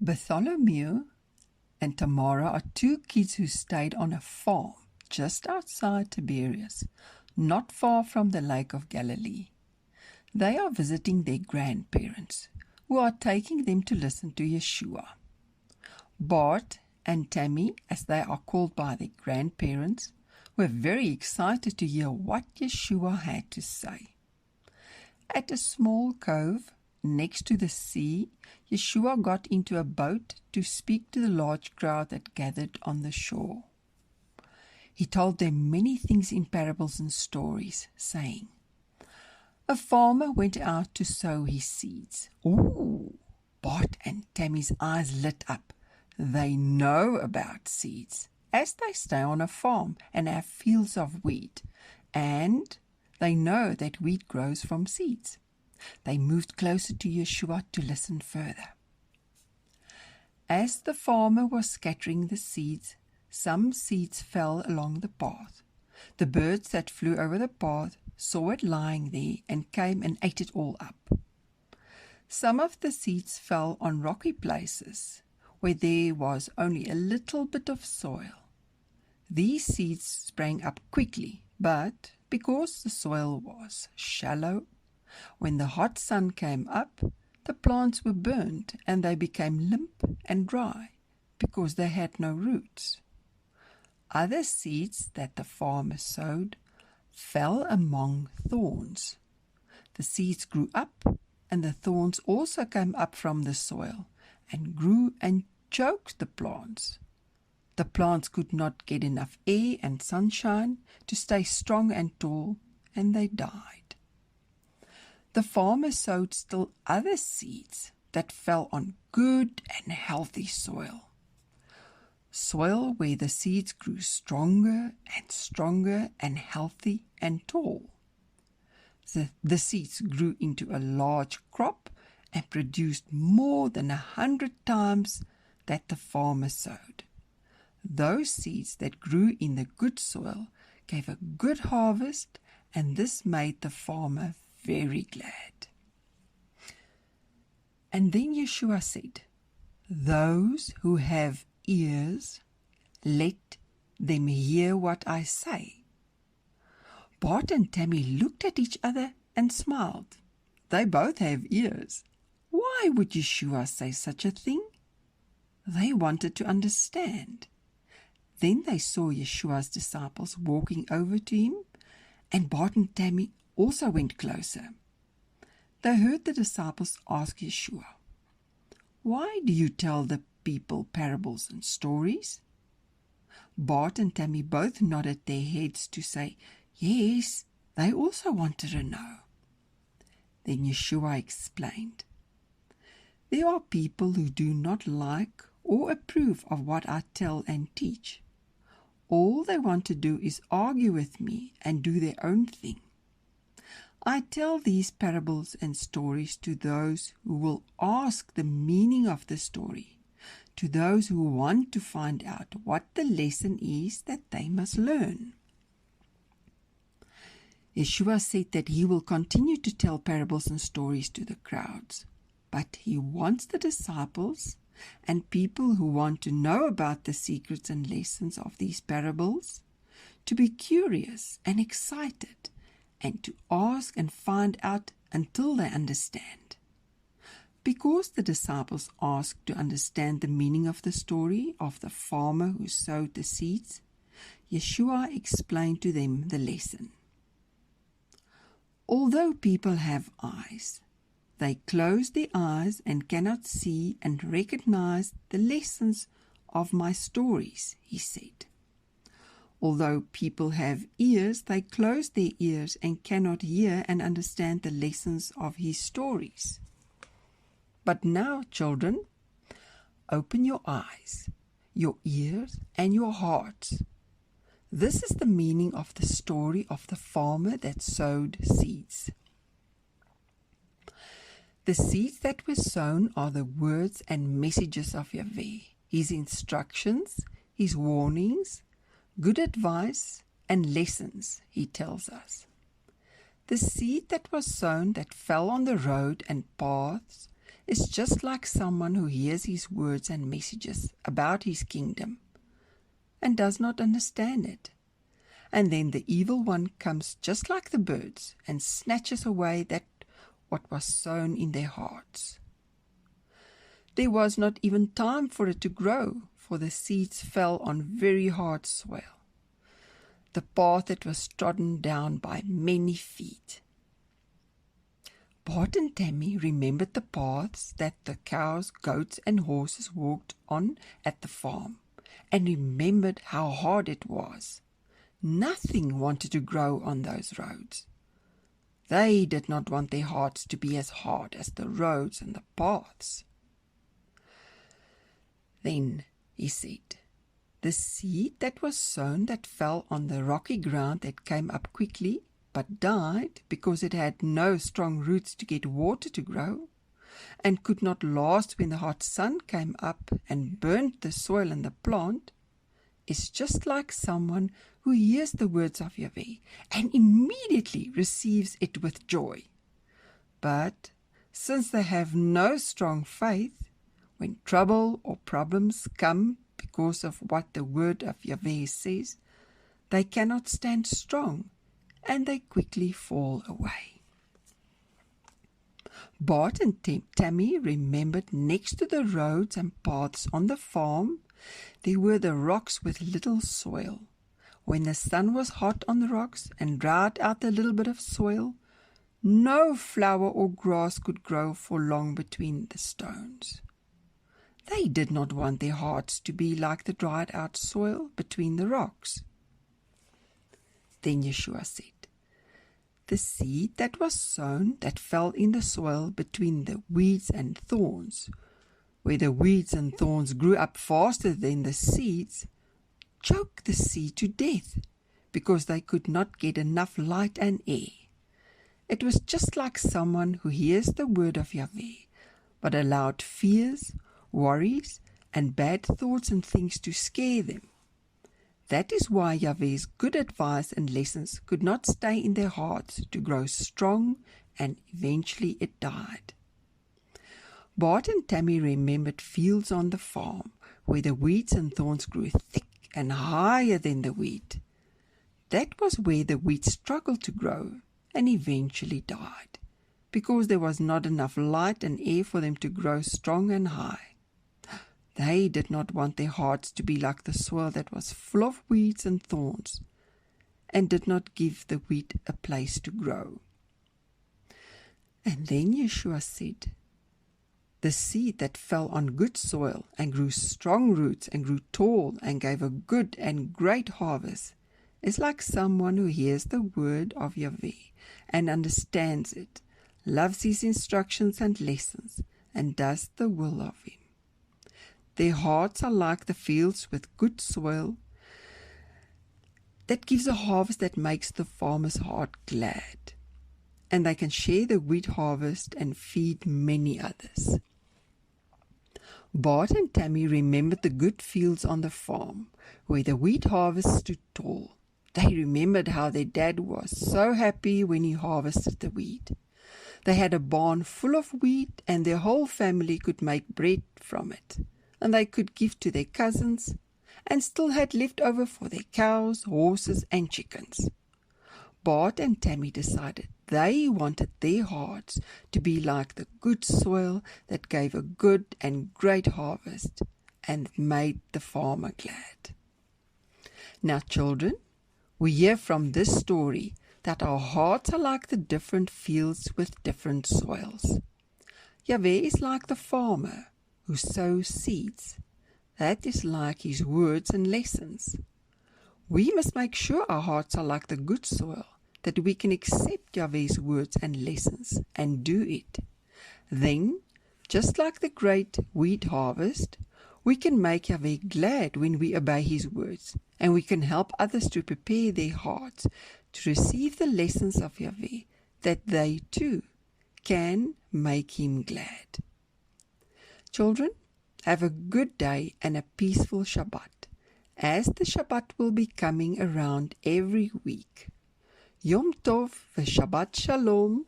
Bartholomew and Tamara are two kids who stayed on a farm just outside Tiberias, not far from the Lake of Galilee. They are visiting their grandparents, who are taking them to listen to Yeshua. Bart and Tamy, as they are called by their grandparents, were very excited to hear what Yeshua had to say. At a small cove next to the sea, Yeshua got into a boat to speak to the large crowd that gathered on the shore. He told them many things in parables and stories, saying, "A farmer went out to sow his seeds." Ooh! Bart and Tammy's eyes lit up. They know about seeds, as they stay on a farm and have fields of wheat, and they know that wheat grows from seeds. They moved closer to Yeshua to listen further. As the farmer was scattering the seeds, some seeds fell along the path. The birds that flew over the path saw it lying there and came and ate it all up. Some of the seeds fell on rocky places where there was only a little bit of soil. These seeds sprang up quickly, but because the soil was shallow, when the hot sun came up, the plants were burnt and they became limp and dry because they had no roots. Other seeds that the farmer sowed fell among thorns. The seeds grew up, and the thorns also came up from the soil and grew and choked the plants. The plants could not get enough air and sunshine to stay strong and tall, and they died. The farmer sowed still other seeds that fell on good and healthy soil. Soil where the seeds grew stronger and healthy and tall. The seeds grew into a large crop and produced more than 100 times that the farmer sowed. Those seeds that grew in the good soil gave a good harvest, and this made the farmer very glad. And then Yeshua said, "Those who have ears, let them hear what I say." Bart and Tamy looked at each other and smiled. They both have ears. Why would Yeshua say such a thing? They wanted to understand. Then they saw Yeshua's disciples walking over to him, and Bart and Tamy also went closer. They heard the disciples ask Yeshua, "Why do you tell the people parables and stories?" Bart and Tamy both nodded their heads to say, yes, they also wanted to know. Then Yeshua explained, "There are people who do not like or approve of what I tell and teach. All they want to do is argue with me and do their own thing. I tell these parables and stories to those who will ask the meaning of the story, to those who want to find out what the lesson is that they must learn." Yeshua said that he will continue to tell parables and stories to the crowds, but he wants the disciples and people who want to know about the secrets and lessons of these parables to be curious and excited and to ask and find out until they understand. Because the disciples asked to understand the meaning of the story of the farmer who sowed the seeds, Yeshua explained to them the lesson. Although people have eyes, they close their eyes and cannot see and recognize the lessons of my stories, he said. Although people have ears, they close their ears and cannot hear and understand the lessons of his stories. But now, children, open your eyes, your ears, and your hearts. This is the meaning of the story of the farmer that sowed seeds. The seeds that were sown are the words and messages of Yahweh, his instructions, his warnings, good advice, and lessons, he tells us. The seed that was sown that fell on the road and paths is just like someone who hears his words and messages about his kingdom and does not understand it. And then the evil one comes just like the birds and snatches away that what was sown in their hearts. There was not even time for it to grow, for the seeds fell on very hard soil, the path that was trodden down by many feet. Bart and Tamy remembered the paths that the cows, goats, and horses walked on at the farm, and remembered how hard it was. Nothing wanted to grow on those roads. They did not want their hearts to be as hard as the roads and the paths. Then he said, the seed that was sown that fell on the rocky ground that came up quickly, but died because it had no strong roots to get water to grow, and could not last when the hot sun came up and burnt the soil and the plant, is just like someone who hears the words of Yahweh and immediately receives it with joy. But since they have no strong faith, when trouble or problems come because of what the word of Yahweh says, they cannot stand strong, and they quickly fall away. Bart and Tamy remembered next to the roads and paths on the farm, there were the rocks with little soil. When the sun was hot on the rocks and dried out a little bit of soil, no flower or grass could grow for long between the stones. They did not want their hearts to be like the dried out soil between the rocks. Then Yeshua said, the seed that was sown that fell in the soil between the weeds and thorns, where the weeds and thorns grew up faster than the seeds, choked the seed to death, because they could not get enough light and air. It was just like someone who hears the word of Yahweh, but allowed fears, worries, and bad thoughts and things to scare them. That is why Yahweh's good advice and lessons could not stay in their hearts to grow strong, and eventually it died. Bart and Tamy remembered fields on the farm where the weeds and thorns grew thick and higher than the wheat. That was where the wheat struggled to grow and eventually died, because there was not enough light and air for them to grow strong and high. They did not want their hearts to be like the soil that was full of weeds and thorns, and did not give the wheat a place to grow. And then Yeshua said, the seed that fell on good soil and grew strong roots and grew tall and gave a good and great harvest is like someone who hears the word of Yahweh and understands it, loves his instructions and lessons, and does the will of him. Their hearts are like the fields with good soil that gives a harvest that makes the farmer's heart glad, and they can share the wheat harvest and feed many others. Bart and Tamy remembered the good fields on the farm where the wheat harvest stood tall. They remembered how their dad was so happy when he harvested the wheat. They had a barn full of wheat, and their whole family could make bread from it, and they could give to their cousins, and still had left over for their cows, horses, and chickens. Bart and Tamy decided they wanted their hearts to be like the good soil that gave a good and great harvest and made the farmer glad. Now, children, we hear from this story that our hearts are like the different fields with different soils. Yahweh is like the farmer who sows seeds. That is like his words and lessons. We must make sure our hearts are like the good soil, that we can accept Yahweh's words and lessons and do it. Then, just like the great wheat harvest, we can make Yahweh glad when we obey his words, and we can help others to prepare their hearts to receive the lessons of Yahweh, that they too can make him glad. Children, have a good day and a peaceful Shabbat, as the Shabbat will be coming around every week. Yom Tov v'Shabbat Shalom.